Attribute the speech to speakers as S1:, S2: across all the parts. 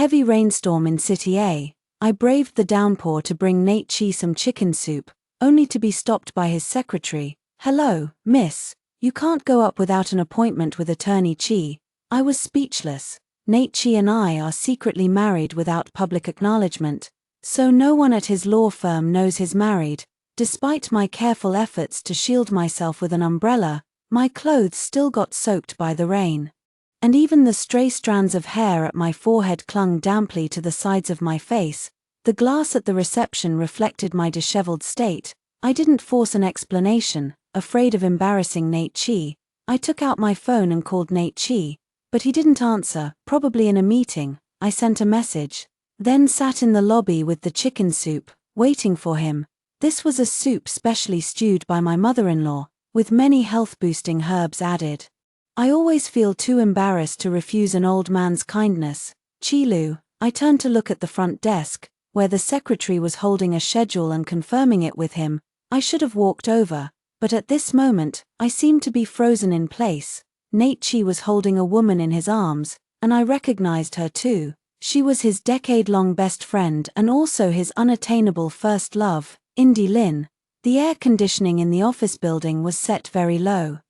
S1: Heavy rainstorm in City A. I braved the downpour to bring Nate Chi some chicken soup, only to be stopped by his secretary. "Hello, miss. You can't go up without an appointment with Attorney Chi." I was speechless. Nate Chi and I are secretly married without public acknowledgement, so no one at his law firm knows he's married. Despite my careful efforts to shield myself with an umbrella, my clothes still got soaked by the rain. And even the stray strands of hair at my forehead clung damply to the sides of my face. The glass at the reception reflected my disheveled state. I didn't force an explanation, afraid of embarrassing Nate Chi. I took out my phone and called Nate Chi, but he didn't answer, probably in a meeting. I sent a message, then sat in the lobby with the chicken soup, waiting for him. This was a soup specially stewed by my mother-in-law, with many health-boosting herbs added. I always feel too embarrassed to refuse an old man's kindness. "Chilu." I turned to look at the front desk, where the secretary was holding a schedule and confirming it with him. I should have walked over, but at this moment, I seemed to be frozen in place. Nate Chi was holding a woman in his arms, and I recognized her too. She was his decade-long best friend and also his unattainable first love, Indy Lin. The air conditioning in the office building was set very low,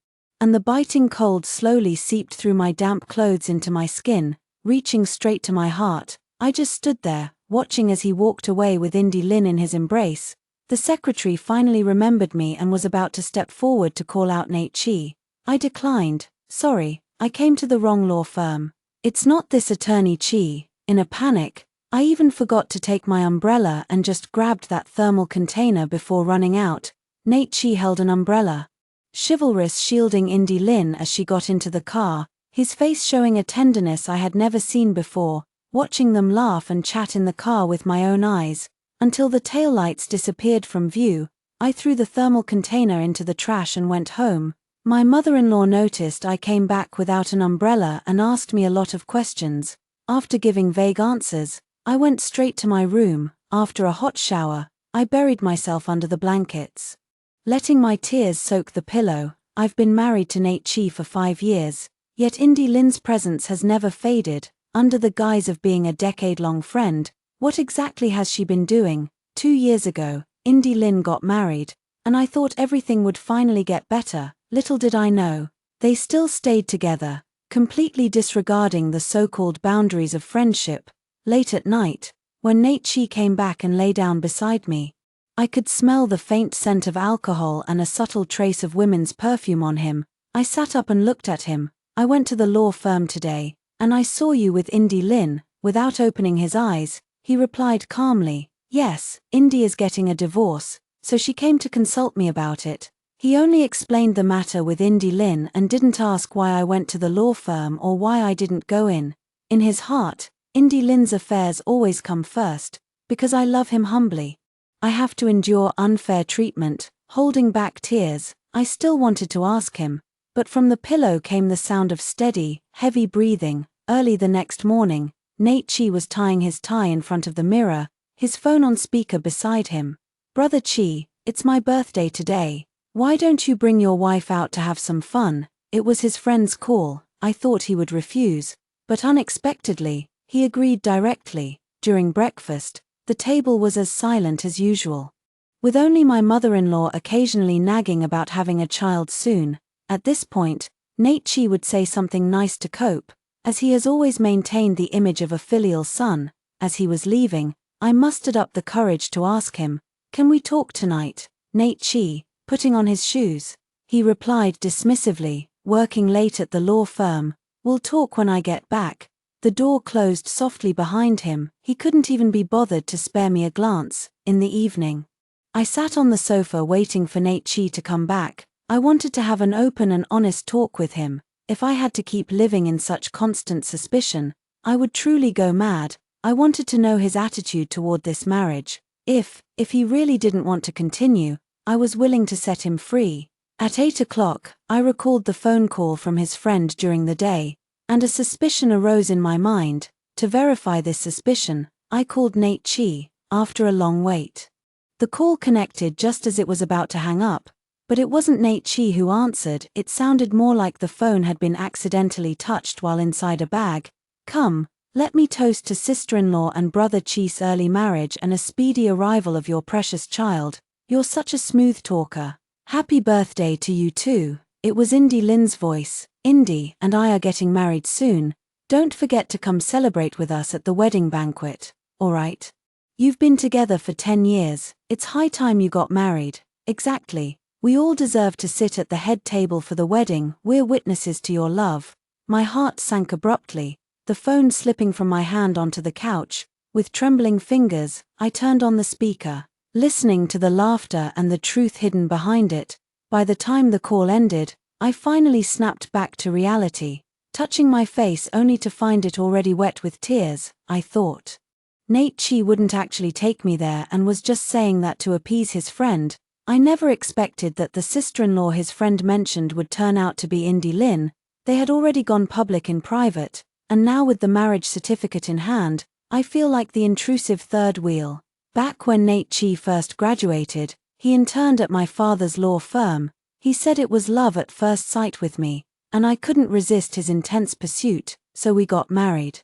S1: and the biting cold slowly seeped through my damp clothes into my skin, reaching straight to my heart. I just stood there, watching as he walked away with Indy Lin in his embrace. The secretary finally remembered me and was about to step forward to call out Nate Chi. I declined. "Sorry, I came to the wrong law firm. It's not this Attorney Chi." In a panic, I even forgot to take my umbrella and just grabbed that thermal container before running out. Nate Chi held an umbrella, chivalrous, shielding Indy Lin as she got into the car, his face showing a tenderness I had never seen before, watching them laugh and chat in the car with my own eyes, until the taillights disappeared from view. I threw the thermal container into the trash and went home. My mother-in-law noticed I came back without an umbrella and asked me a lot of questions. After giving vague answers, I went straight to my room. After a hot shower, I buried myself under the blankets, letting my tears soak the pillow. I've been married to Nate Chi for 5 years, yet Indy Lin's presence has never faded. Under the guise of being a decade-long friend, what exactly has she been doing? 2 years ago, Indy Lin got married, and I thought everything would finally get better. Little did I know, they still stayed together, completely disregarding the so-called boundaries of friendship. Late at night, when Nate Chi came back and lay down beside me, I could smell the faint scent of alcohol and a subtle trace of women's perfume on him. I sat up and looked at him. "I went to the law firm today, and I saw you with Indy Lin." Without opening his eyes, he replied calmly, "Yes, Indy is getting a divorce, so she came to consult me about it." He only explained the matter with Indy Lin and didn't ask why I went to the law firm or why I didn't go in. In his heart, Indy Lin's affairs always come first, because I love him humbly. I have to endure unfair treatment, holding back tears. I still wanted to ask him, but from the pillow came the sound of steady, heavy breathing. Early the next morning, Nate Chi was tying his tie in front of the mirror, his phone on speaker beside him. "Brother Chi, it's my birthday today. Why don't you bring your wife out to have some fun?" It was his friend's call. I thought he would refuse, but unexpectedly, he agreed directly. During breakfast, the table was as silent as usual, with only my mother-in-law occasionally nagging about having a child soon. At this point, Nate Chi would say something nice to cope, as he has always maintained the image of a filial son. As he was leaving, I mustered up the courage to ask him, "Can we talk tonight?" Nate Chi, putting on his shoes, he replied dismissively, "Working late at the law firm. We'll talk when I get back." The door closed softly behind him. He couldn't even be bothered to spare me a glance. In the evening, I sat on the sofa waiting for Nate Chi to come back. I wanted to have an open and honest talk with him. If I had to keep living in such constant suspicion, I would truly go mad. I wanted to know his attitude toward this marriage. If he really didn't want to continue, I was willing to set him free. At 8 o'clock, I recalled the phone call from his friend during the day, and a suspicion arose in my mind. To verify this suspicion, I called Nate Chi. After a long wait, the call connected just as it was about to hang up, but it wasn't Nate Chi who answered. It sounded more like the phone had been accidentally touched while inside a bag. "Come, Let me toast to sister-in-law and brother Chi's early marriage and a speedy arrival of your precious child. You're such a smooth talker. Happy birthday to you too." It was Indy Lynn's voice. "Indy and I are getting married soon. Don't forget to come celebrate with us at the wedding banquet, alright? You've been together for 10 years, it's high time you got married." "Exactly. We all deserve to sit at the head table for the wedding, we're witnesses to your love." My heart sank abruptly, the phone slipping from my hand onto the couch. With trembling fingers, I turned on the speaker, listening to the laughter and the truth hidden behind it. By the time the call ended, I finally snapped back to reality, touching my face only to find it already wet with tears. I thought Nate Chi wouldn't actually take me there and was just saying that to appease his friend. I never expected that the sister-in-law his friend mentioned would turn out to be Indy Lynn. They had already gone public in private, and now with the marriage certificate in hand, I feel like the intrusive third wheel. Back when Nate Chi first graduated, he interned at my father's law firm. He said it was love at first sight with me, and I couldn't resist his intense pursuit, so we got married.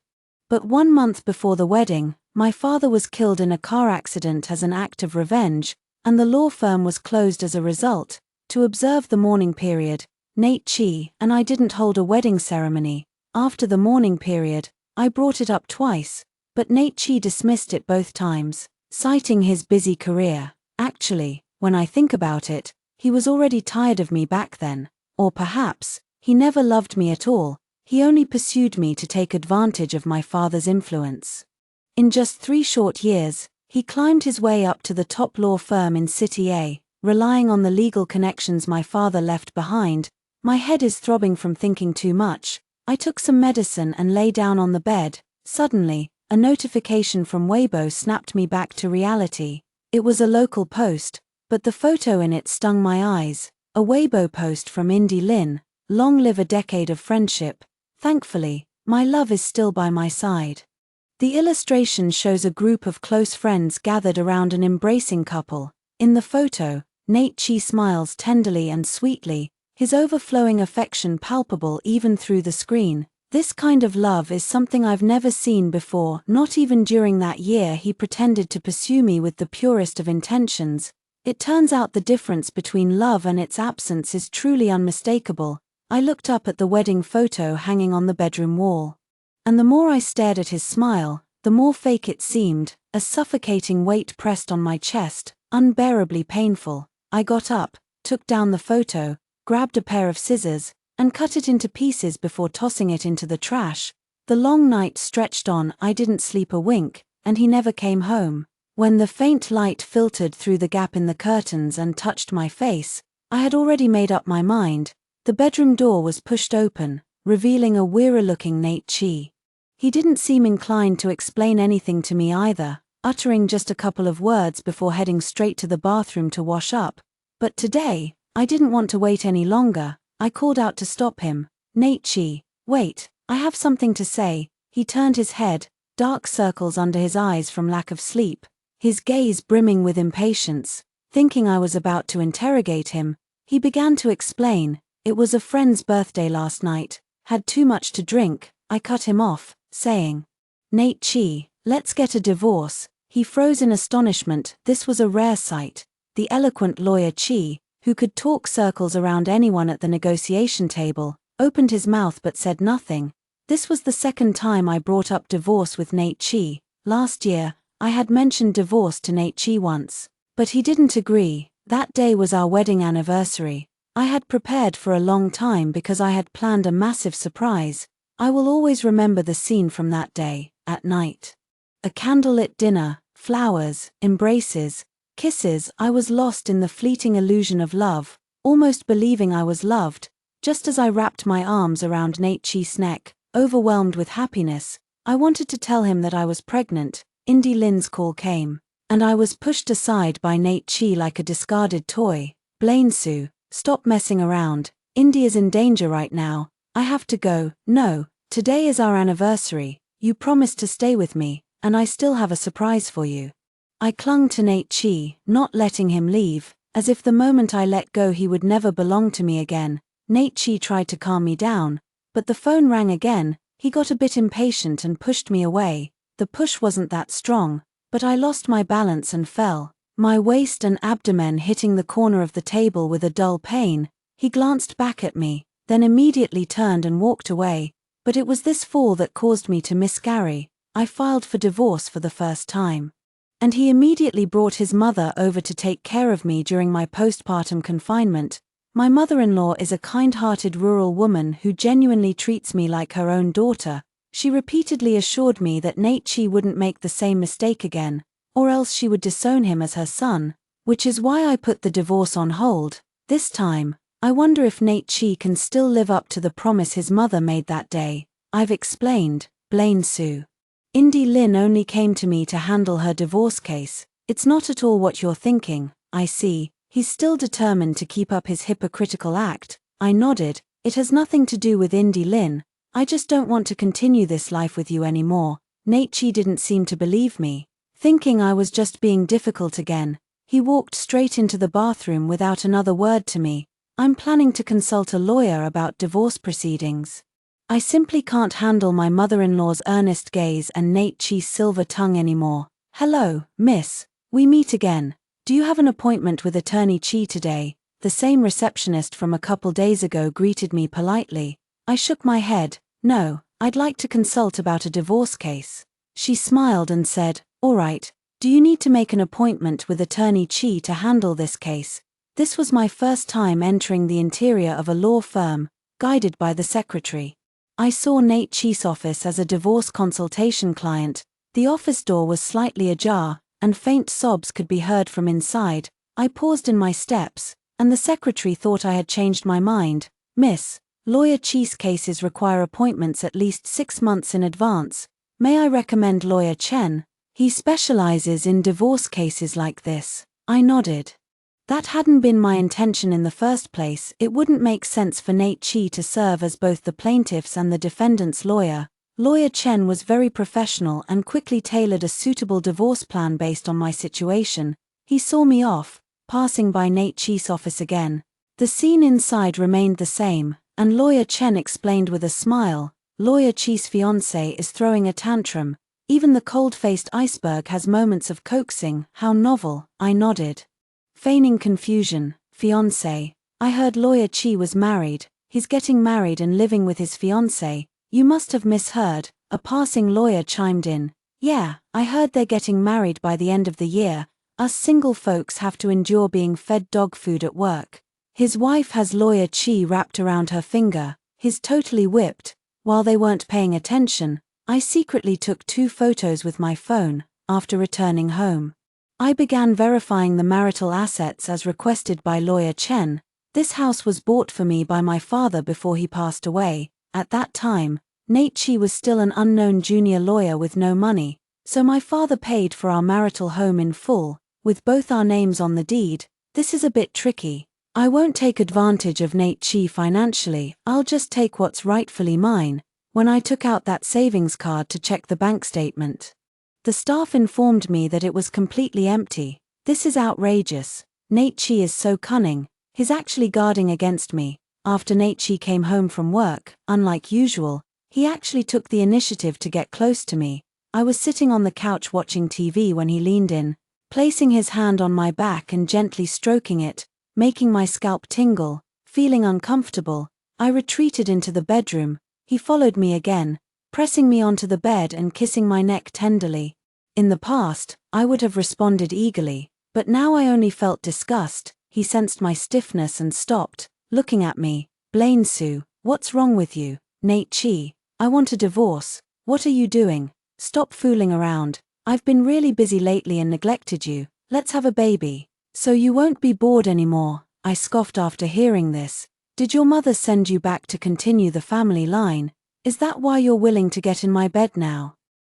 S1: But 1 month before the wedding, my father was killed in a car accident as an act of revenge, and the law firm was closed as a result. To observe the mourning period, Nate Chi and I didn't hold a wedding ceremony. After the mourning period, I brought it up twice, but Nate Chi dismissed it both times, citing his busy career. Actually, when I think about it, he was already tired of me back then. Or perhaps, he never loved me at all, he only pursued me to take advantage of my father's influence. In just 3 short years, he climbed his way up to the top law firm in City A, relying on the legal connections my father left behind. My head is throbbing from thinking too much. I took some medicine and lay down on the bed. Suddenly, a notification from Weibo snapped me back to reality. It was a local post, but the photo in it stung my eyes. A Weibo post from Indy Lynn. "Long live a decade of friendship. Thankfully, my love is still by my side." The illustration shows a group of close friends gathered around an embracing couple. In the photo, Nate Chi smiles tenderly and sweetly, his overflowing affection palpable even through the screen. This kind of love is something I've never seen before, not even during that year he pretended to pursue me with the purest of intentions. It turns out the difference between love and its absence is truly unmistakable. I looked up at the wedding photo hanging on the bedroom wall. And the more I stared at his smile, the more fake it seemed. A suffocating weight pressed on my chest, unbearably painful. I got up, took down the photo, grabbed a pair of scissors, and cut it into pieces before tossing it into the trash. The long night stretched on, I didn't sleep a wink, and he never came home. When the faint light filtered through the gap in the curtains and touched my face, I had already made up my mind. The bedroom door was pushed open, revealing a weary-looking Nate Chi. He didn't seem inclined to explain anything to me either, uttering just a couple of words before heading straight to the bathroom to wash up. But today, I didn't want to wait any longer. I called out to stop him. "Nate Chi, wait, I have something to say." He turned his head, dark circles under his eyes from lack of sleep, his gaze brimming with impatience. Thinking I was about to interrogate him, he began to explain. "It was a friend's birthday last night, had too much to drink." I cut him off, saying, "Nate Chi, let's get a divorce." He froze in astonishment. This was a rare sight. The eloquent lawyer Chi, who could talk circles around anyone at the negotiation table, opened his mouth but said nothing. This was the second time I brought up divorce with Nate Chi. Last year, I had mentioned divorce to Nate Chi once, but he didn't agree. That day was our wedding anniversary. I had prepared for a long time because I had planned a massive surprise. I will always remember the scene from that day. At night, a candlelit dinner, flowers, embraces, kisses. I was lost in the fleeting illusion of love, almost believing I was loved. Just as I wrapped my arms around Nate Chi's neck, overwhelmed with happiness, I wanted to tell him that I was pregnant. Indy Lynn's call came, and I was pushed aside by Nate Chi like a discarded toy. "Blaine Sue, stop messing around. Indy is in danger right now. I have to go." "No, today is our anniversary. You promised to stay with me, and I still have a surprise for you." I clung to Nate Chi, not letting him leave, as if the moment I let go he would never belong to me again. Nate Chi tried to calm me down, but the phone rang again. He got a bit impatient and pushed me away. The push wasn't that strong, but I lost my balance and fell, my waist and abdomen hitting the corner of the table with a dull pain. He glanced back at me, then immediately turned and walked away, but it was this fall that caused me to miscarry. I filed for divorce for the first time. And he immediately brought his mother over to take care of me during my postpartum confinement. My mother-in-law is a kind-hearted rural woman who genuinely treats me like her own daughter. She repeatedly assured me that Nate Chi wouldn't make the same mistake again, or else she would disown him as her son, which is why I put the divorce on hold. This time, I wonder if Nate Chi can still live up to the promise his mother made that day. I've explained, Blaine Sue. Indy Lynn only came to me to handle her divorce case. It's not at all what you're thinking, I see. He's still determined to keep up his hypocritical act. I nodded. It has nothing to do with Indy Lynn. I just don't want to continue this life with you anymore. Nate Chi didn't seem to believe me. Thinking I was just being difficult again, he walked straight into the bathroom without another word to me. I'm planning to consult a lawyer about divorce proceedings. I simply can't handle my mother-in-law's earnest gaze and Nate Chi's silver tongue anymore. Hello, miss. We meet again. Do you have an appointment with Attorney Chi today? The same receptionist from a couple days ago greeted me politely. I shook my head. No, I'd like to consult about a divorce case. She smiled and said, all right. Do you need to make an appointment with Attorney Chi to handle this case? This was my first time entering the interior of a law firm, guided by the secretary. I saw Nate Chi's office as a divorce consultation client. The office door was slightly ajar, and faint sobs could be heard from inside. I paused in my steps, and the secretary thought I had changed my mind. Miss, Lawyer Chi's cases require appointments at least 6 months in advance. May I recommend Lawyer Chen? He specializes in divorce cases like this. I nodded. That hadn't been my intention in the first place. It wouldn't make sense for Nate Chi to serve as both the plaintiff's and the defendant's lawyer. Lawyer Chen was very professional and quickly tailored a suitable divorce plan based on my situation. He saw me off, passing by Nate Chi's office again. The scene inside remained the same, and Lawyer Chen explained with a smile, Lawyer Chi's fiancé is throwing a tantrum. Even the cold-faced iceberg has moments of coaxing. How novel, I nodded. Feigning confusion, fiancé. I heard Lawyer Chi was married. He's getting married and living with his fiancé. You must have misheard, a passing lawyer chimed in. Yeah, I heard they're getting married by the end of the year. Us single folks have to endure being fed dog food at work. His wife has Lawyer Chi wrapped around her finger. He's totally whipped. While they weren't paying attention, I secretly took 2 photos with my phone. After returning home, I began verifying the marital assets as requested by Lawyer Chen. This house was bought for me by my father before he passed away. At that time, Nate Chi was still an unknown junior lawyer with no money, so my father paid for our marital home in full, with both our names on the deed. This is a bit tricky. I won't take advantage of Nate Chi financially, I'll just take what's rightfully mine. When I took out that savings card to check the bank statement, the staff informed me that it was completely empty. This is outrageous. Nate Chi is so cunning. He's actually guarding against me. After Nate Chi came home from work, unlike usual, he actually took the initiative to get close to me. I was sitting on the couch watching TV when he leaned in, placing his hand on my back and gently stroking it, making my scalp tingle. Feeling uncomfortable, I retreated into the bedroom. He followed me again, pressing me onto the bed and kissing my neck tenderly. In the past, I would have responded eagerly, but now I only felt disgust. He sensed my stiffness and stopped, looking at me. Blaine Sue, what's wrong with you? Nate Chi, I want a divorce. What are you doing? Stop fooling around. I've been really busy lately and neglected you. Let's have a baby. So you won't be bored anymore, I scoffed after hearing this. Did your mother send you back to continue the family line? Is that why you're willing to get in my bed now?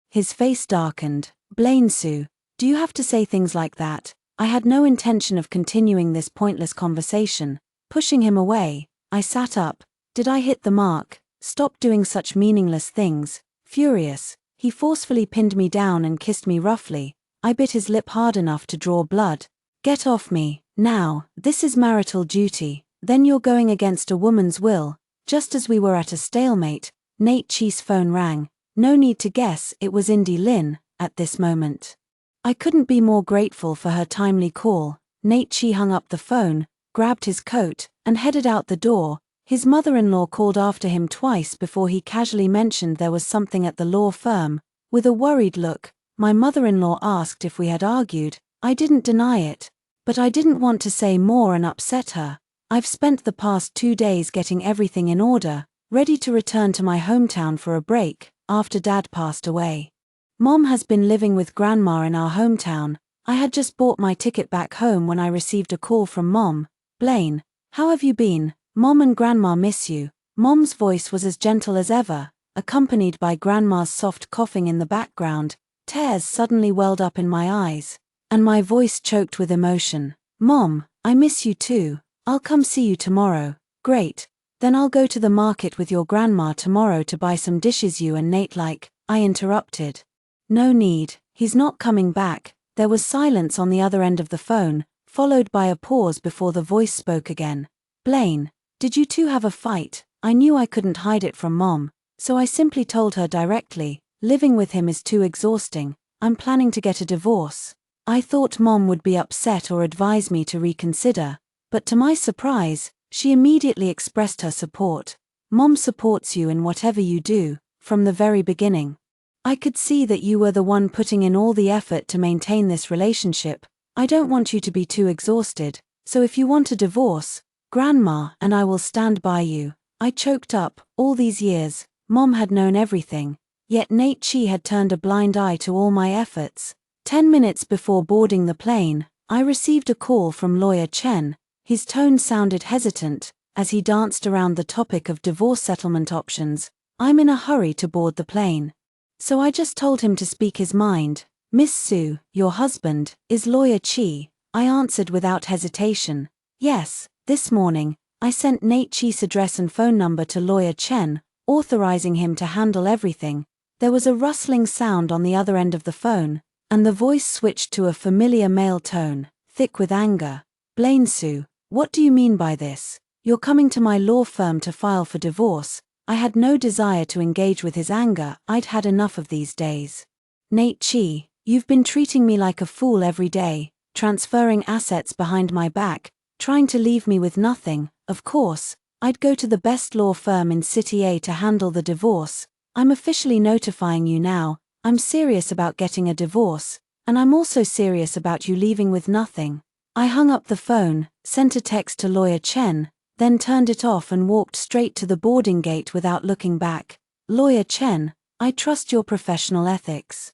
S1: His face darkened. Blaine Sue, do you have to say things like that? I had no intention of continuing this pointless conversation. Pushing him away, I sat up. Did I hit the mark? Stop doing such meaningless things. Furious, he forcefully pinned me down and kissed me roughly. I bit his lip hard enough to draw blood. Get off me, now, this is marital duty. Then you're going against a woman's will, just as we were at a stalemate. Nate Chi's phone rang. No need to guess, it was Indy Lynn, at this moment. I couldn't be more grateful for her timely call. Nate Chi hung up the phone, grabbed his coat, and headed out the door. His mother-in-law called after him twice before he casually mentioned there was something at the law firm. With a worried look, my mother-in-law asked if we had argued. I didn't deny it, but I didn't want to say more and upset her. I've spent the past 2 days getting everything in order, ready to return to my hometown for a break, after Dad passed away. Mom has been living with Grandma in our hometown. I had just bought my ticket back home when I received a call from Mom. Blaine, how have you been? Mom and Grandma miss you. Mom's voice was as gentle as ever, accompanied by Grandma's soft coughing in the background. Tears suddenly welled up in my eyes, and my voice choked with emotion. Mom, I miss you too. I'll come see you tomorrow. Great. Then I'll go to the market with your grandma tomorrow to buy some dishes you and Nate like. I interrupted. No need, he's not coming back. There was silence on the other end of the phone, followed by a pause before the voice spoke again. Blaine, did you two have a fight? I knew I couldn't hide it from Mom, so I simply told her directly. Living with him is too exhausting. I'm planning to get a divorce. I thought Mom would be upset or advise me to reconsider, but to my surprise, she immediately expressed her support. Mom supports you in whatever you do, from the very beginning. I could see that you were the one putting in all the effort to maintain this relationship. I don't want you to be too exhausted, so if you want a divorce, Grandma and I will stand by you. I choked up. All these years, Mom had known everything, yet Nate Chi had turned a blind eye to all my efforts. 10 minutes before boarding the plane, I received a call from Lawyer Chen. His tone sounded hesitant, as he danced around the topic of divorce settlement options. I'm in a hurry to board the plane. So I just told him to speak his mind. Miss Sue, your husband, is Lawyer Chi. I answered without hesitation. Yes, this morning, I sent Nate Chi's address and phone number to Lawyer Chen, authorizing him to handle everything. There was a rustling sound on the other end of the phone, and the voice switched to a familiar male tone, thick with anger. Blaine, Sue, what do you mean by this? You're coming to my law firm to file for divorce. I had no desire to engage with his anger. I'd had enough of these days. Nate Chi, you've been treating me like a fool every day, transferring assets behind my back, trying to leave me with nothing. Of course, I'd go to the best law firm in City A to handle the divorce. I'm officially notifying you now. I'm serious about getting a divorce, and I'm also serious about you leaving with nothing. I hung up the phone, sent a text to Lawyer Chen, then turned it off and walked straight to the boarding gate without looking back. Lawyer Chen, I trust your professional ethics.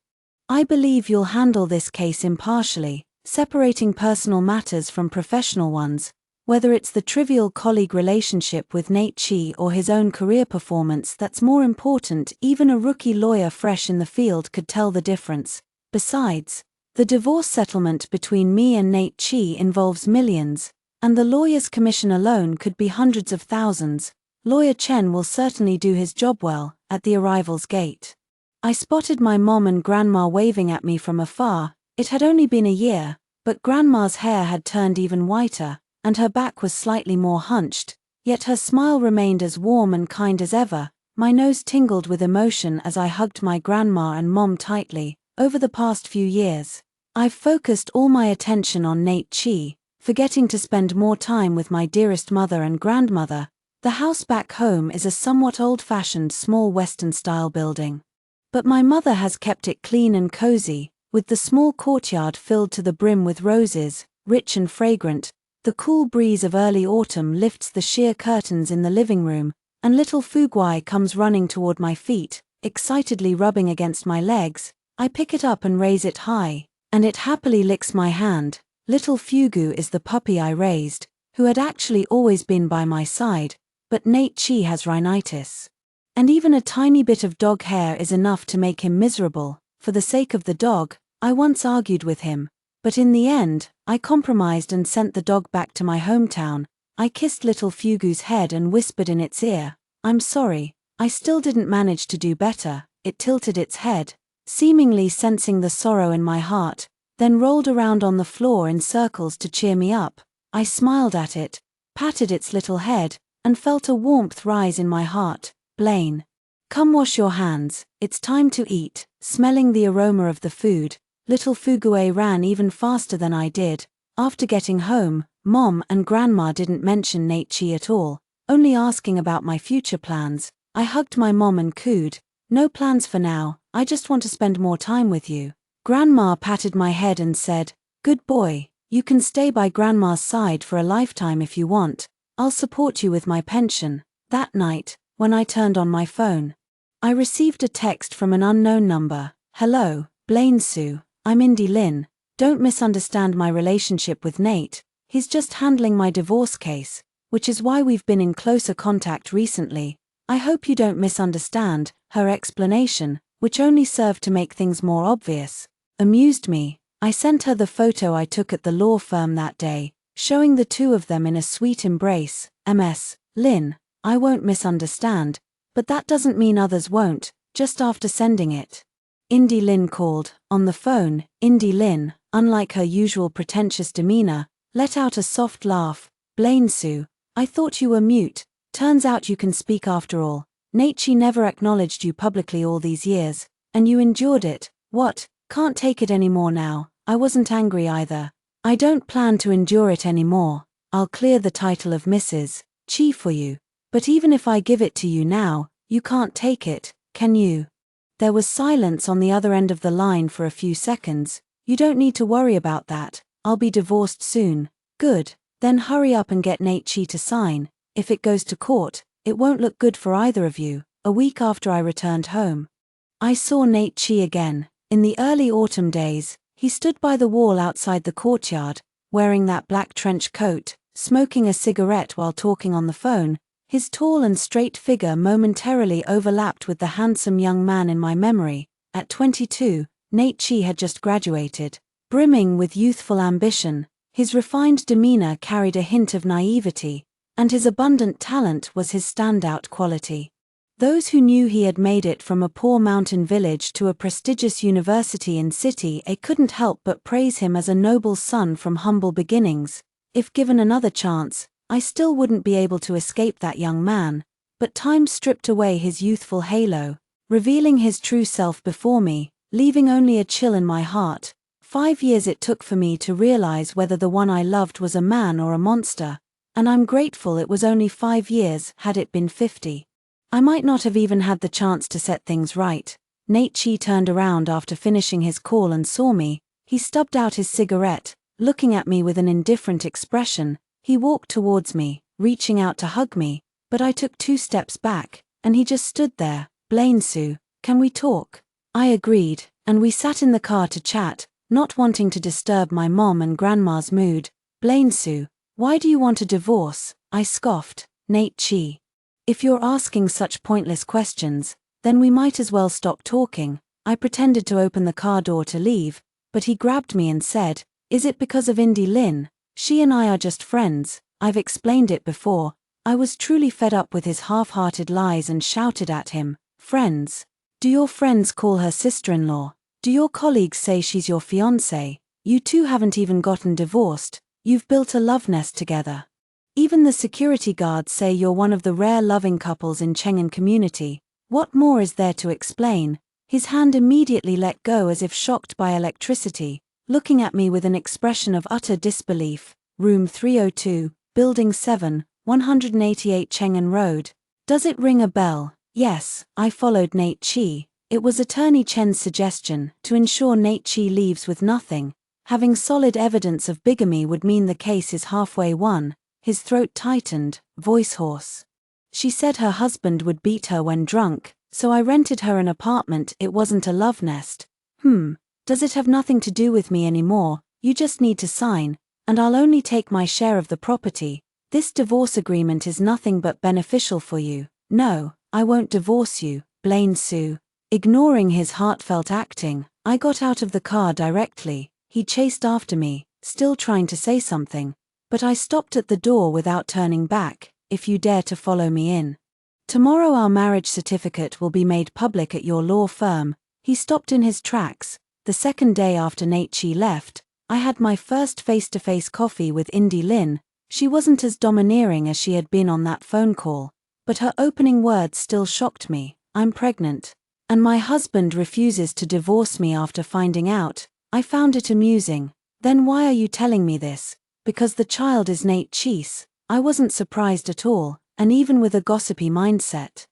S1: I believe you'll handle this case impartially, separating personal matters from professional ones, whether it's the trivial colleague relationship with Nate Chi or his own career performance that's more important. Even a rookie lawyer fresh in the field could tell the difference. Besides, the divorce settlement between me and Nate Chi involves millions, and the lawyer's commission alone could be hundreds of thousands. Lawyer Chen will certainly do his job well. At the arrival's gate, I spotted my mom and grandma waving at me from afar. It had only been a year, but Grandma's hair had turned even whiter, and her back was slightly more hunched, yet her smile remained as warm and kind as ever. My nose tingled with emotion as I hugged my grandma and mom tightly. Over the past few years, I've focused all my attention on Nate Chi, forgetting to spend more time with my dearest mother and grandmother. The house back home is a somewhat old-fashioned small Western-style building, but my mother has kept it clean and cozy, with the small courtyard filled to the brim with roses, rich and fragrant. The cool breeze of early autumn lifts the sheer curtains in the living room, and little Fuguai comes running toward my feet, excitedly rubbing against my legs. I pick it up and raise it high, and it happily licks my hand. Little Fugu is the puppy I raised, who had actually always been by my side, but Nate Chi has rhinitis. And even a tiny bit of dog hair is enough to make him miserable. For the sake of the dog, I once argued with him, but in the end, I compromised and sent the dog back to my hometown. I kissed little Fugu's head and whispered in its ear, "I'm sorry, I still didn't manage to do better." It tilted its head, seemingly sensing the sorrow in my heart, then rolled around on the floor in circles to cheer me up. I smiled at it, patted its little head, and felt a warmth rise in my heart. Blaine, Come wash your hands, it's time to eat. Smelling the aroma of the food, little Fugue ran even faster than I did. After getting home, Mom and Grandma didn't mention Nate at all, only asking about my future plans. I hugged my mom and cooed, "No plans for now, I just want to spend more time with you." Grandma patted my head and said, "Good boy, you can stay by Grandma's side for a lifetime if you want. I'll support you with my pension." That night, when I turned on my phone, I received a text from an unknown number. "Hello, Blaine Sue, I'm Indy Lynn. Don't misunderstand my relationship with Nate, he's just handling my divorce case, which is why we've been in closer contact recently. I hope you don't misunderstand." Her explanation, which only served to make things more obvious, amused me. I sent her the photo I took at the law firm that day, showing the two of them in a sweet embrace. MS, Lynn, I won't misunderstand, but that doesn't mean others won't. Just after sending it, Indy Lynn called. On the phone, Indy Lynn, unlike her usual pretentious demeanor, let out a soft laugh. "Blaine Sue, I thought you were mute. Turns out you can speak after all. Nate never acknowledged you publicly all these years, and you endured it. What, can't take it anymore now?" I wasn't angry either. I don't plan to endure it anymore. I'll clear the title of Mrs. Chi for you. But even if I give it to you now, you can't take it, can you? There was silence on the other end of the line for a few seconds. "You don't need to worry about that. I'll be divorced soon." "Good, then hurry up and get Nate to sign. If it goes to court, it won't look good for either of you." A week after I returned home, I saw Nate again. In the early autumn days, he stood by the wall outside the courtyard, wearing that black trench coat, smoking a cigarette while talking on the phone. His tall and straight figure momentarily overlapped with the handsome young man in my memory. At 22, Nate had just graduated. Brimming with youthful ambition, his refined demeanor carried a hint of naivety, and his abundant talent was his standout quality. Those who knew he had made it from a poor mountain village to a prestigious university in City A couldn't help but praise him as a noble son from humble beginnings. If given another chance, I still wouldn't be able to escape that young man, but time stripped away his youthful halo, revealing his true self before me, leaving only a chill in my heart. 5 years it took for me to realize whether the one I loved was a man or a monster, and I'm grateful it was only 5 years. Had it been 50, I might not have even had the chance to set things right. Nate turned around after finishing his call and saw me. He stubbed out his cigarette, looking at me with an indifferent expression. He walked towards me, reaching out to hug me, but I took 2 steps back, and he just stood there. "Blaine Sue, can we talk?" I agreed, and we sat in the car to chat, not wanting to disturb my mom and grandma's mood. "Blaine Sue, why do you want a divorce?" I scoffed. "Nate, if you're asking such pointless questions, then we might as well stop talking." I pretended to open the car door to leave, but he grabbed me and said, "Is it because of Indy Lynn? She and I are just friends." I've explained it before. I was truly fed up with his half-hearted lies and shouted at him, "Friends? Do your friends call her sister-in-law? Do your colleagues say she's your fiancé? You two haven't even gotten divorced. You've built a love nest together. Even the security guards say you're one of the rare loving couples in Cheng'an community. What more is there to explain?" His hand immediately let go as if shocked by electricity, looking at me with an expression of utter disbelief. "Room 302, Building 7, 188 Cheng'an Road. Does it ring a bell?" Yes, I followed Nate. It was Attorney Chen's suggestion to ensure Nate leaves with nothing. Having solid evidence of bigamy would mean the case is halfway won. His throat tightened, voice hoarse. "She said her husband would beat her when drunk, so I rented her an apartment. It wasn't a love nest." Does it have nothing to do with me anymore? You just need to sign, and I'll only take my share of the property. This divorce agreement is nothing but beneficial for you." "No, I won't divorce you, Blaine Sue." Ignoring his heartfelt acting, I got out of the car directly. He chased after me, still trying to say something, but I stopped at the door without turning back. "If you dare to follow me in, tomorrow our marriage certificate will be made public at your law firm." He stopped in his tracks. The second day after Nate left, I had my first face-to-face coffee with Indy Lynn. She wasn't as domineering as she had been on that phone call, but her opening words still shocked me. I'm pregnant. And my husband refuses to divorce me after finding out. I found it amusing. Then why are you telling me this? Because the child is Nate Cheese. I wasn't surprised at all, and even with a gossipy mindset.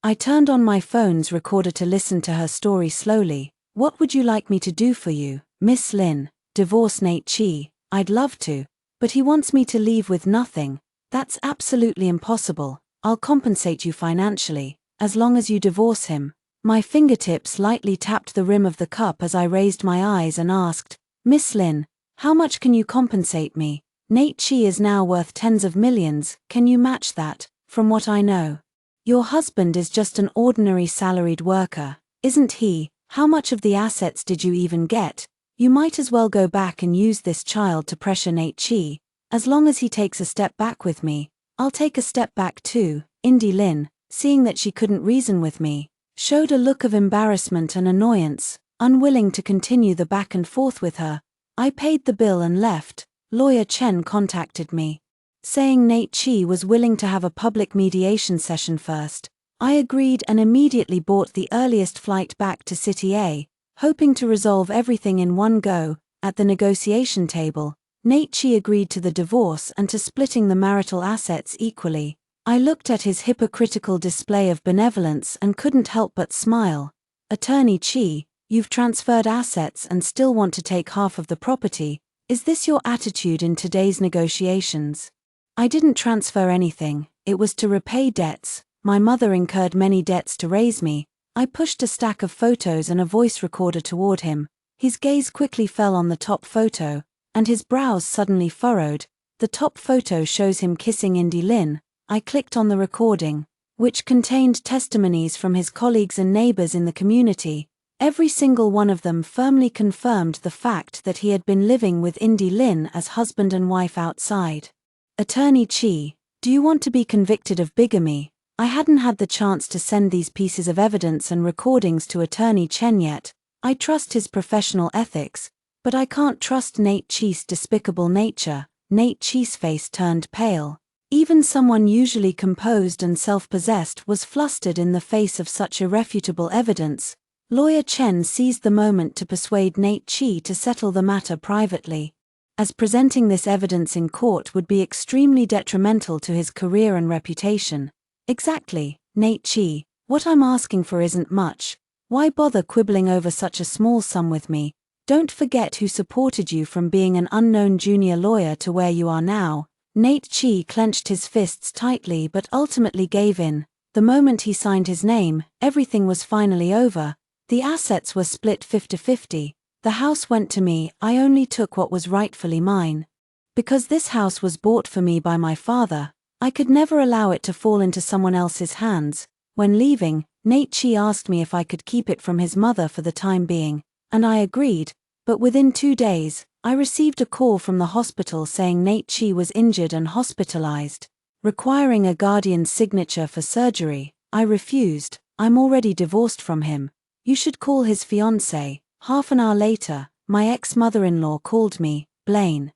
S1: I turned on my phone's recorder to listen to her story slowly. What would you like me to do for you, Miss Lynn? Divorce Nate Cheese? I'd love to. But he wants me to leave with nothing. That's absolutely impossible. I'll compensate you financially, as long as you divorce him. My fingertips lightly tapped the rim of the cup as I raised my eyes and asked, Miss Lynn, how much can you compensate me? Nate Cheese is now worth tens of millions. Can you match that? From what I know, your husband is just an ordinary salaried worker, isn't he? How much of the assets did you even get? You might as well go back and use this child to pressure Nate Cheese. As long as he takes a step back with me, I'll take a step back too. Indy Lynn, seeing that she couldn't reason with me, showed a look of embarrassment and annoyance, unwilling to continue the back and forth with her. I paid the bill and left. Lawyer Chen contacted me, saying Nate Cheese was willing to have a public mediation session first. I agreed and immediately bought the earliest flight back to City A, hoping to resolve everything in one go. At the negotiation table, Nate Cheese agreed to the divorce and to splitting the marital assets equally. I looked at his hypocritical display of benevolence and couldn't help but smile. Attorney Cheese, you've transferred assets and still want to take half of the property. Is this your attitude in today's negotiations? I didn't transfer anything, it was to repay debts. My mother incurred many debts to raise me. I pushed a stack of photos and a voice recorder toward him. His gaze quickly fell on the top photo, and his brows suddenly furrowed. The top photo shows him kissing Indy Lynn. I clicked on the recording, which contained testimonies from his colleagues and neighbors in the community. Every single one of them firmly confirmed the fact that he had been living with Indy Lynn as husband and wife outside. Attorney Cheese, do you want to be convicted of bigamy? I hadn't had the chance to send these pieces of evidence and recordings to Attorney Chen yet. I trust his professional ethics, but I can't trust Nate Cheese's despicable nature. Nate Cheese's face turned pale. Even someone usually composed and self-possessed was flustered in the face of such irrefutable evidence. Lawyer Chen seized the moment to persuade Nate Cheese to settle the matter privately, as presenting this evidence in court would be extremely detrimental to his career and reputation. Exactly, Nate Cheese, what I'm asking for isn't much. Why bother quibbling over such a small sum with me? Don't forget who supported you from being an unknown junior lawyer to where you are now. Nate Cheese clenched his fists tightly but ultimately gave in. The moment he signed his name, everything was finally over. The assets were split 50-50. The house went to me, I only took what was rightfully mine. Because this house was bought for me by my father, I could never allow it to fall into someone else's hands. When leaving, Nate Cheese asked me if I could keep it from his mother for the time being, and I agreed, but within 2 days, I received a call from the hospital saying Nate Cheese was injured and hospitalized, requiring a guardian's signature for surgery. I refused. I'm already divorced from him. You should call his fiancée. Half an hour later, my ex-mother-in-law called me. Blaine.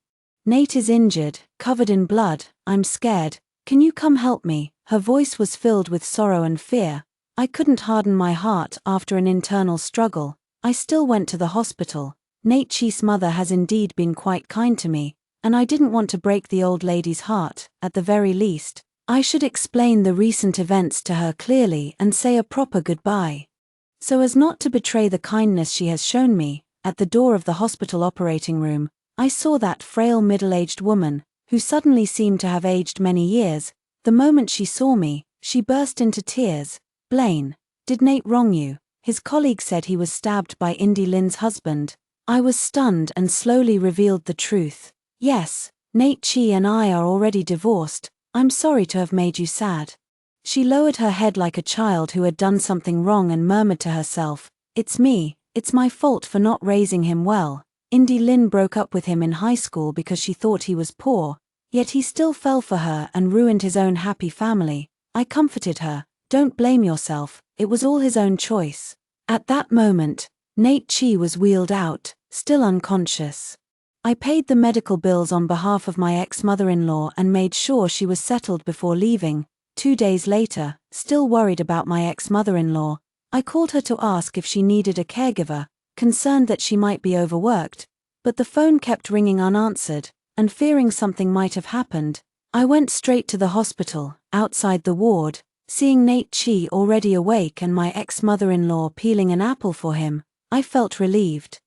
S1: Nate is injured, covered in blood. I'm scared. Can you come help me? Her voice was filled with sorrow and fear. I couldn't harden my heart after an internal struggle. I still went to the hospital. Nate Cheese's mother has indeed been quite kind to me, and I didn't want to break the old lady's heart. At the very least, I should explain the recent events to her clearly and say a proper goodbye, so as not to betray the kindness she has shown me. At the door of the hospital operating room, I saw that frail middle-aged woman, who suddenly seemed to have aged many years. The moment she saw me, she burst into tears. Blaine, did Nate wrong you? His colleague said he was stabbed by Indy Lynn's husband. I was stunned and slowly revealed the truth. Yes, Nate Cheese and I are already divorced. I'm sorry to have made you sad. She lowered her head like a child who had done something wrong and murmured to herself, it's me, it's my fault for not raising him well. Indy Lynn broke up with him in high school because she thought he was poor, yet he still fell for her and ruined his own happy family. I comforted her. Don't blame yourself, it was all his own choice. At that moment, Nate Cheese was wheeled out, still unconscious. I paid the medical bills on behalf of my ex-mother-in-law and made sure she was settled before leaving. 2 days later, still worried about my ex-mother-in-law, I called her to ask if she needed a caregiver, concerned that she might be overworked, but the phone kept ringing unanswered, and fearing something might have happened, I went straight to the hospital. Outside the ward, seeing Nate Chi already awake and my ex-mother-in-law peeling an apple for him, I felt relieved.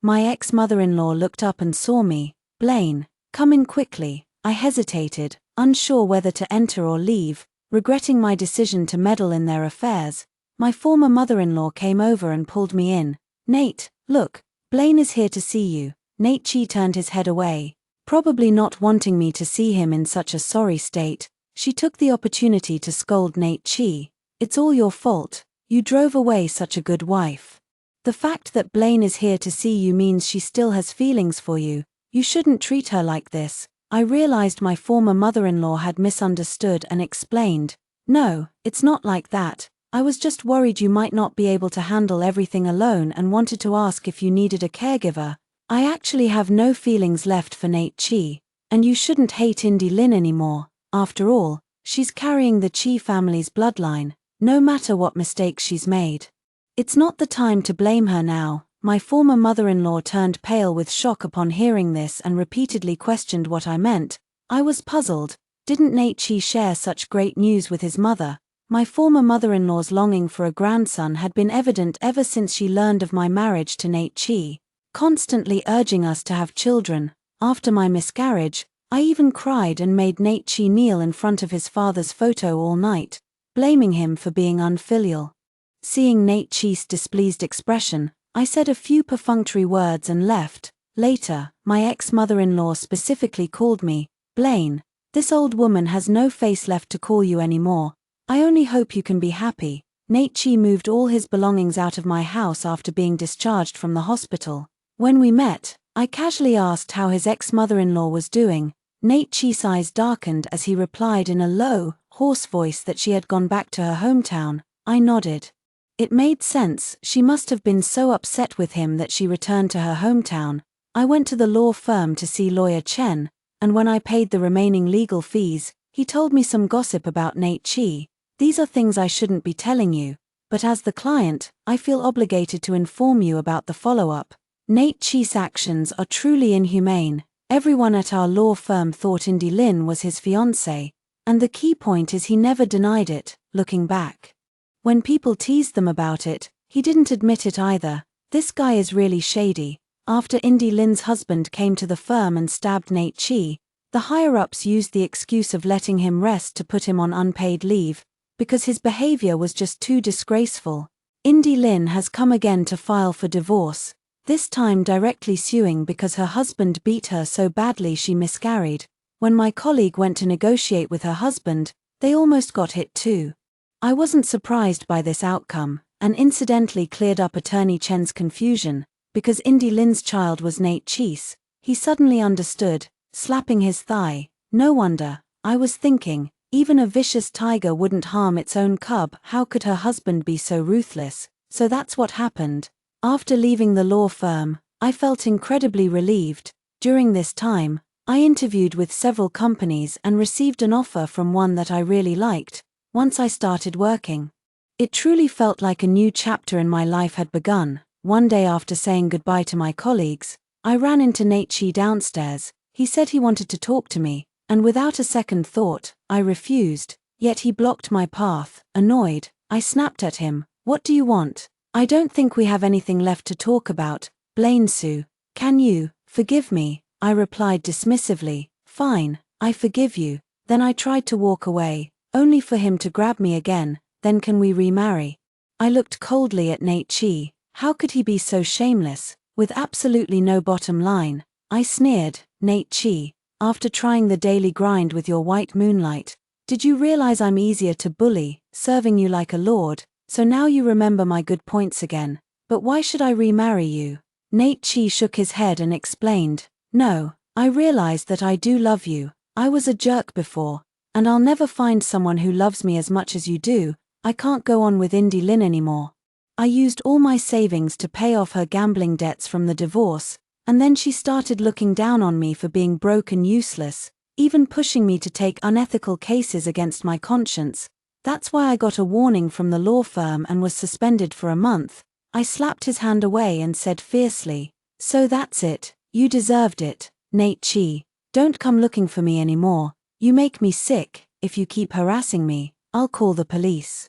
S1: My ex-mother-in-law looked up and saw me. "Blaine, come in quickly." I hesitated, unsure whether to enter or leave, regretting my decision to meddle in their affairs. My former mother-in-law came over and pulled me in. "Nate, look, Blaine is here to see you." Nate Chi turned his head away, probably not wanting me to see him in such a sorry state. She took the opportunity to scold Nate Chi. "It's all your fault. You drove away such a good wife. The fact that Blaine is here to see you means she still has feelings for you. You shouldn't treat her like this." I realized my former mother-in-law had misunderstood and explained, "No, it's not like that. I was just worried you might not be able to handle everything alone and wanted to ask if you needed a caregiver. I actually have no feelings left for Nate Chi, and you shouldn't hate Indy Lin anymore. After all, she's carrying the Chi family's bloodline, no matter what mistakes she's made. It's not the time to blame her now." My former mother-in-law turned pale with shock upon hearing this and repeatedly questioned what I meant. I was puzzled. Didn't Nate Chi share such great news with his mother? My former mother-in-law's longing for a grandson had been evident ever since she learned of my marriage to Nate Chi, constantly urging us to have children. After my miscarriage, I even cried and made Nate Chi kneel in front of his father's photo all night, blaming him for being unfilial. Seeing Nate Chi's displeased expression, I said a few perfunctory words and left. Later, my ex-mother-in-law specifically called me, "Blaine, this old woman has no face left to call you anymore. I only hope you can be happy." Nate Chi moved all his belongings out of my house after being discharged from the hospital. When we met, I casually asked how his ex-mother-in-law was doing. Nate Chi's eyes darkened as he replied in a low, hoarse voice that she had gone back to her hometown. I nodded. It made sense. She must have been so upset with him that she returned to her hometown. I went to the law firm to see lawyer Chen, and when I paid the remaining legal fees, he told me some gossip about Nate Chi. "These are things I shouldn't be telling you, but as the client, I feel obligated to inform you about the follow-up. Nate Chi's actions are truly inhumane. Everyone at our law firm thought Indy Lin was his fiancée, and the key point is he never denied it, looking back. When people teased them about it, he didn't admit it either. This guy is really shady." After Indy Lin's husband came to the firm and stabbed Nate Chi, the higher-ups used the excuse of letting him rest to put him on unpaid leave, because his behavior was just too disgraceful. Indy Lin has come again to file for divorce, this time directly suing because her husband beat her so badly she miscarried. When my colleague went to negotiate with her husband, they almost got hit too. I wasn't surprised by this outcome, and incidentally cleared up Attorney Chen's confusion, because Indy Lin's child was Nate Chi's. He suddenly understood, slapping his thigh. "No wonder. I was thinking, even a vicious tiger wouldn't harm its own cub. How could her husband be so ruthless?" So that's what happened. After leaving the law firm, I felt incredibly relieved. During this time, I interviewed with several companies and received an offer from one that I really liked. Once I started working, it truly felt like a new chapter in my life had begun. One day after saying goodbye to my colleagues, I ran into Nate Chi downstairs. He said he wanted to talk to me, and without a second thought, I refused. Yet he blocked my path. Annoyed, I snapped at him, "What do you want?" "I don't think we have anything left to talk about, Blaine Sue. Can you forgive me?" I replied dismissively. "Fine, I forgive you." Then I tried to walk away, only for him to grab me again. "Then can we remarry?" I looked coldly at Nate Chi. How could he be so shameless, with absolutely no bottom line? I sneered, "Nate Chi, after trying the daily grind with your white moonlight, did you realize I'm easier to bully, serving you like a lord? So now you remember my good points again. But why should I remarry you?" Nate Chi shook his head and explained, "No, I realize that I do love you. I was a jerk before, and I'll never find someone who loves me as much as you do. I can't go on with Indy Lin anymore. I used all my savings to pay off her gambling debts from the divorce, and then she started looking down on me for being broke and useless. even pushing me to take unethical cases against my conscience. That's why I got a warning from the law firm and was suspended for a month." I slapped his hand away and said fiercely, "So that's it, you deserved it, Nate Chi. Don't come looking for me anymore. You make me sick. If you keep harassing me, I'll call the police."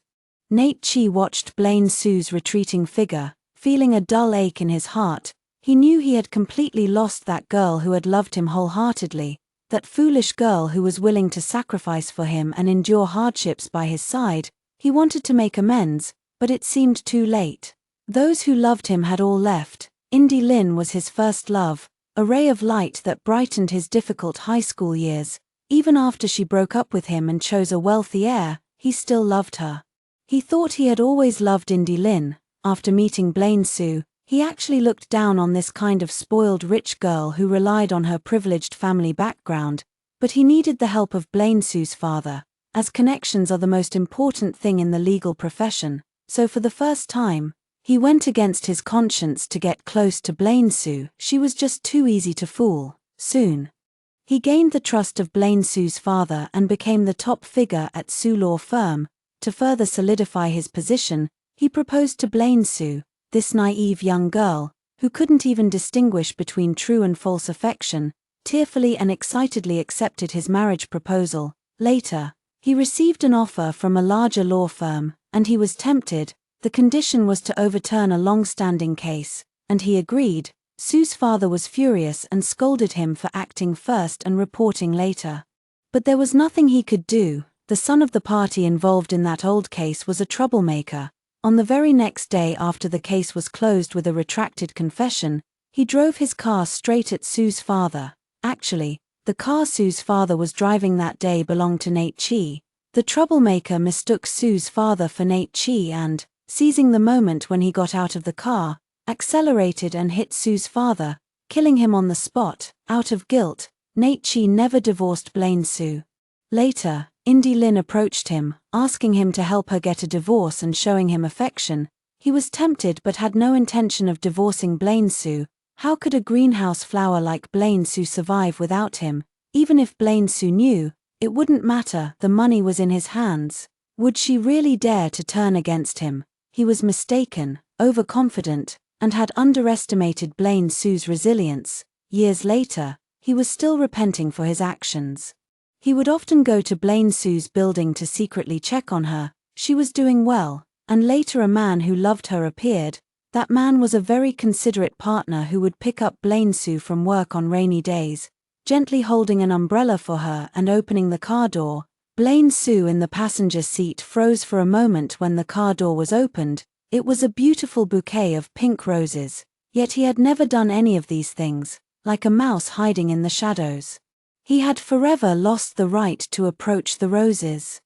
S1: Nate Chi watched Blaine Sue's retreating figure, feeling a dull ache in his heart. He knew he had completely lost that girl who had loved him wholeheartedly, that foolish girl who was willing to sacrifice for him and endure hardships by his side. He wanted to make amends, but it seemed too late. Those who loved him had all left. Indy Lynn was his first love, a ray of light that brightened his difficult high school years. Even after she broke up with him and chose a wealthy heir, he still loved her. He thought he had always loved Indy Lynn. After meeting Blaine Sue, he actually looked down on this kind of spoiled rich girl who relied on her privileged family background, but he needed the help of Blaine Sue's father, as connections are the most important thing in the legal profession. So for the first time, he went against his conscience to get close to Blaine Sue. She was just too easy to fool. Soon, he gained the trust of Blaine Sue's father and became the top figure at Sue Law Firm. To further solidify his position, he proposed to Blaine Sue, this naive young girl, who couldn't even distinguish between true and false affection, tearfully and excitedly accepted his marriage proposal. Later, he received an offer from a larger law firm, and he was tempted. The condition was to overturn a long-standing case, and he agreed. Sue's father was furious and scolded him for acting first and reporting later. But there was nothing he could do. The son of the party involved in that old case was a troublemaker. On the very next day after the case was closed with a retracted confession, he drove his car straight at Sue's father. Actually, the car Sue's father was driving that day belonged to Nate Chi. The troublemaker mistook Sue's father for Nate Chi and, seizing the moment when he got out of the car, accelerated and hit Sue's father, killing him on the spot. Out of guilt, Nate Chi never divorced Blaine Sue. Later, Indy Lynn approached him, asking him to help her get a divorce and showing him affection. He was tempted but had no intention of divorcing Blaine Sue. How could a greenhouse flower like Blaine Sue survive without him? Even if Blaine Sue knew, it wouldn't matter. The money was in his hands. Would she really dare to turn against him? He was mistaken, overconfident, and had underestimated Blaine Sue's resilience. Years later, he was still repenting for his actions. He would often go to Blaine Sue's building to secretly check on her. She was doing well, and later a man who loved her appeared. That man was a very considerate partner who would pick up Blaine Sue from work on rainy days, gently holding an umbrella for her and opening the car door. Blaine Sue in the passenger seat froze for a moment when the car door was opened. It was a beautiful bouquet of pink roses, yet he had never done any of these things, like a mouse hiding in the shadows. He had forever lost the right to approach the roses.